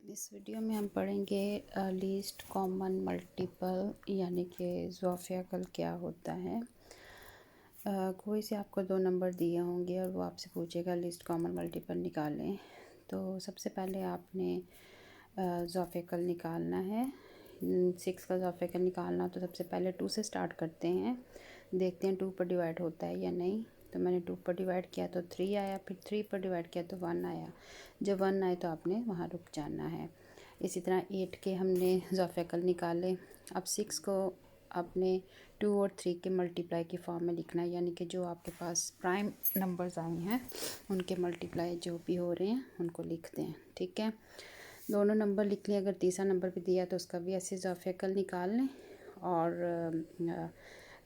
इस वीडियो में हम पढ़ेंगे लीस्ट कॉमन मल्टीपल यानी कि ज़ोफ़ियाकल क्या होता है। कोई से आपको दो नंबर दिए होंगे और वो आपसे पूछेगा लीस्ट कॉमन मल्टीपल निकालें। तो सबसे पहले आपने ज़ोफ़ियाकल निकालना है। 6 का ज़ोफ़ियाकल निकालना तो सबसे पहले 2 से स्टार्ट करते हैं, देखते हैं 2 पर डिवाइड होता है या नहीं। तो मैंने 2 पर डिवाइड किया तो 3 आया, फिर 3 पर डिवाइड किया तो 1 आया। जब 1 आए तो आपने वहाँ रुक जाना है। इसी तरह 8 के हमने ज़ोफ़ियाकल निकाले। अब 6 को आपने 2 और 3 के मल्टीप्लाई की फॉर्म में लिखना है, यानी कि जो आपके पास प्राइम नंबर्स आए हैं उनके मल्टीप्लाई जो भी हो रहे हैं उनको लिख दें। ठीक है, दोनों नंबर लिख लें। अगर तीसरा नंबर भी दिया तो उसका भी ऐसे ज़ोफ़ियाकल निकाल लें और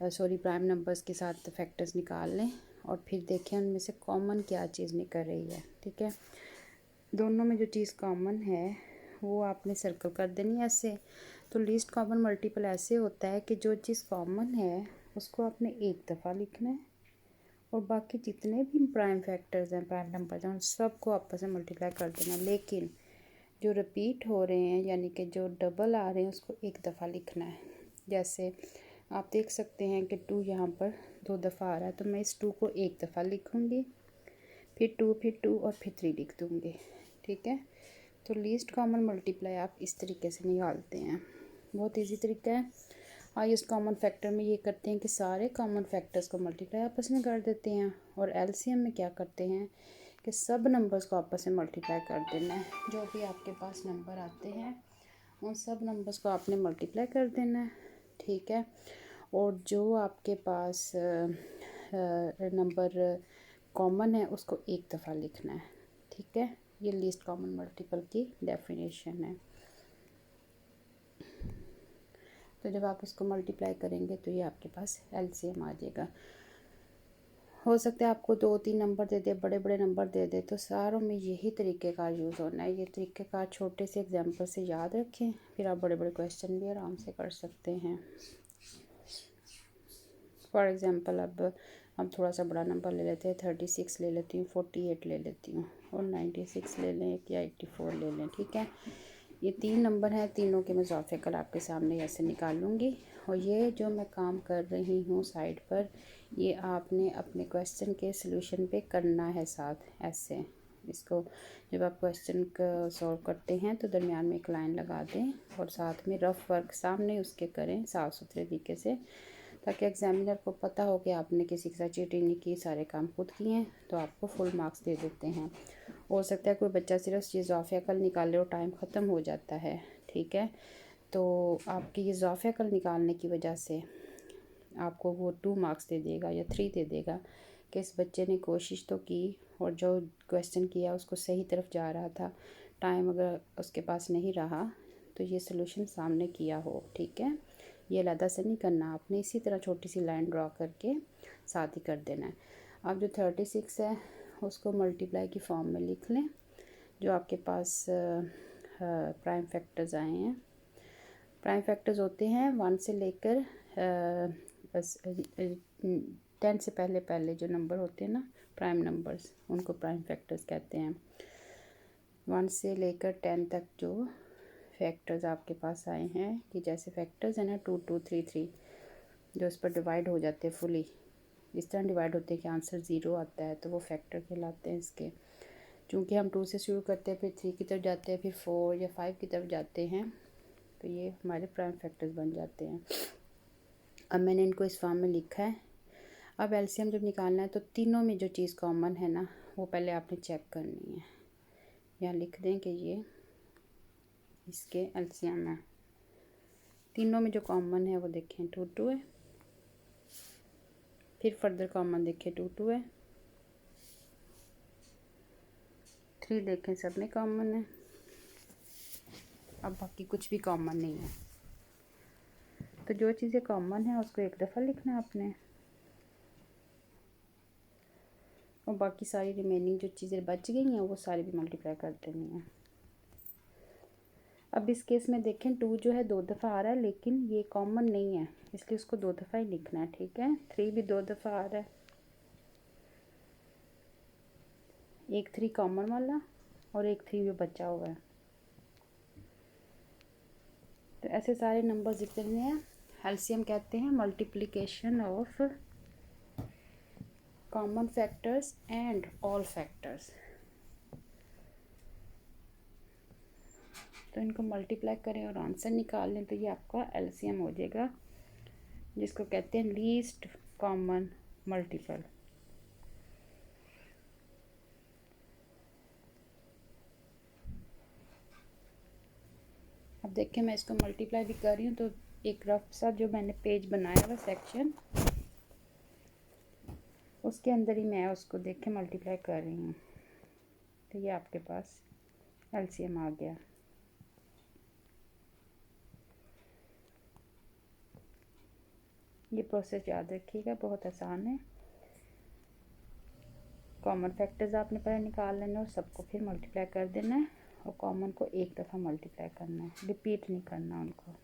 प्राइम नंबर्स के साथ फैक्टर्स निकाल लें और फिर देखें उनमें से कॉमन क्या चीज़ निकल रही है। ठीक है, दोनों में जो चीज़ कॉमन है वो आपने सर्कल कर देनी है ऐसे। तो लीस्ट कॉमन मल्टीपल ऐसे होता है कि जो चीज़ कॉमन है उसको आपने एक दफ़ा लिखना है और बाकी जितने भी प्राइम फैक्टर्स हैं, प्राइम नंबर्स हैं, उन सबको आपस में मल्टीप्लाई कर देना। लेकिन जो रिपीट हो रहे हैं यानी कि जो डबल आ रहे हैं उसको एक दफ़ा लिखना है। जैसे आप देख सकते हैं कि 2 यहाँ पर 2 दफ़ा आ रहा है, तो मैं इस 2 को एक दफ़ा लिखूँगी, फिर 2 और फिर 3 लिख दूँगी। ठीक है, तो लीस्ट कॉमन मल्टीप्लाई आप इस तरीके से निकालते हैं। बहुत इजी तरीका है। हाईएस्ट कॉमन फैक्टर में ये करते हैं कि सारे कॉमन फैक्टर्स को मल्टीप्लाई आपस में कर देते हैं, और एलसीएम में क्या करते हैं कि सब नंबर्स को आपस में मल्टीप्लाई कर देना है। जो भी आपके पास नंबर आते हैं उन सब नंबर्स को आपने मल्टीप्लाई कर देना है। ठीक है, और जो आपके पास नंबर कॉमन है उसको एक दफ़ा लिखना है। ठीक है, ये लीस्ट कॉमन मल्टीपल की डेफिनेशन है। तो जब आप इसको मल्टीप्लाई करेंगे तो ये आपके पास एलसीएम आ जाएगा। हो सकता है आपको 2-3 नंबर दे दे, बड़े बड़े नंबर दे दे, तो सारों में यही तरीक़ेकार यूज़ होना है। ये तरीक़ेकार छोटे से एग्जांपल से याद रखें, फिर आप बड़े बड़े क्वेश्चन भी आराम से कर सकते हैं। फॉर एग्ज़ाम्पल अब हम थोड़ा सा बड़ा नंबर ले लेते हैं, 36 ले लेती हूँ, 48 ले लेती हूँ और 96 ले लें या 84 ले लें। ठीक है, ये 3 नंबर हैं, तीनों के मैं ज़ोफ़ियाकल आपके सामने ऐसे निकालूंगी। और ये जो मैं काम कर रही हूँ साइड पर, ये आपने अपने क्वेश्चन के सॉल्यूशन पे करना है साथ ऐसे। इसको जब आप क्वेश्चन का सॉल्व करते हैं तो दरमियान में एक लाइन लगा दें और साथ में रफ़ वर्क सामने उसके करें साफ़ सुथरे तरीके से, ताकि एग्जामिनर को पता हो कि आपने किसी के साथ चीटिंग नहीं की, सारे काम खुद किए हैं, तो आपको फुल मार्क्स दे देते हैं। हो सकता है कोई बच्चा सिर्फ ये ज़ोफ़ियाकल निकाले और टाइम ख़त्म हो जाता है। ठीक है, तो आपकी ये ज़ोफ़ियाकल निकालने की वजह से आपको वो 2 मार्क्स दे देगा या 3 दे देगा कि इस बच्चे ने कोशिश तो की और जो क्वेश्चन किया उसको सही तरफ जा रहा था। टाइम अगर उसके पास नहीं रहा तो ये सलूशन सामने किया हो। ठीक है, ये अलग से नहीं करना, आपने इसी तरह छोटी सी लाइन ड्रॉ करके साथ ही कर देना है। अब जो 36 है उसको मल्टीप्लाई की फॉर्म में लिख लें। जो आपके पास प्राइम फैक्टर्स आए हैं, प्राइम फैक्टर्स होते हैं 1 से लेकर 10 से पहले पहले जो नंबर होते हैं ना प्राइम नंबर्स, उनको प्राइम फैक्टर्स कहते हैं। 1 से लेकर 10 तक जो फैक्टर्स आपके पास आए हैं, कि जैसे फैक्टर्स है ना 2 2 3 3, जो इस पर डिवाइड हो जाते हैं फुली, इस तरह डिवाइड होते हैं कि आंसर 0 आता है, तो वो फैक्टर कहलाते हैं इसके। चूँकि हम 2 से शुरू करते हैं, फिर 3 की तरफ जाते हैं, फिर 4 या 5 की तरफ जाते हैं, तो ये हमारे प्राइम फैक्टर्स बन जाते हैं। अब मैंने इनको इस फॉर्म में लिखा है। अब एलसीएम जब निकालना है तो तीनों में जो चीज़ कॉमन है ना वो पहले आपने चेक करनी है। यहाँ लिख दें कि ये इसके एलसीएम है। तीनों में जो कॉमन है वो देखें 2 2 है, फिर फर्दर कॉमन देखें 2 2 है, 3 देखें सब में कॉमन है, अब बाकी कुछ भी कॉमन नहीं है। तो जो चीज़ें कॉमन है उसको एक दफ़ा लिखना है आपने, और बाकी सारी रिमेनिंग जो चीज़ें बच गई हैं वो सारी भी मल्टीप्लाई कर देनी है। अब इस केस में देखें 2 जो है 2 दफ़ा आ रहा है, लेकिन ये कॉमन नहीं है इसलिए उसको 2 दफ़ा ही लिखना है। ठीक है, 3 भी 2 दफ़ा आ रहा है, एक 3 कॉमन वाला और एक 3 भी बचा हुआ है। तो ऐसे सारे नंबर जितने हैं एलसीएम कहते हैं multiplication of common factors and all factors. तो इनको मल्टीप्लाई करें और आंसर निकाल लें तो ये आपका एलसीएम हो जाएगा, जिसको कहते हैं लीस्ट कॉमन मल्टीपल। अब देखिए मैं इसको मल्टीप्लाई भी कर रही हूँ, तो एक रफ सा जो मैंने पेज बनाया हुआ सेक्शन, उसके अंदर ही मैं उसको देख के मल्टीप्लाई कर रही हूँ। तो ये आपके पास एलसीएम आ गया। ये प्रोसेस याद रखिएगा, बहुत आसान है। कॉमन फैक्टर्स आपने पहले निकाल लेना और सबको फिर मल्टीप्लाई कर देना है, और कॉमन को एक दफ़ा मल्टीप्लाई करना है, रिपीट नहीं करना उनको।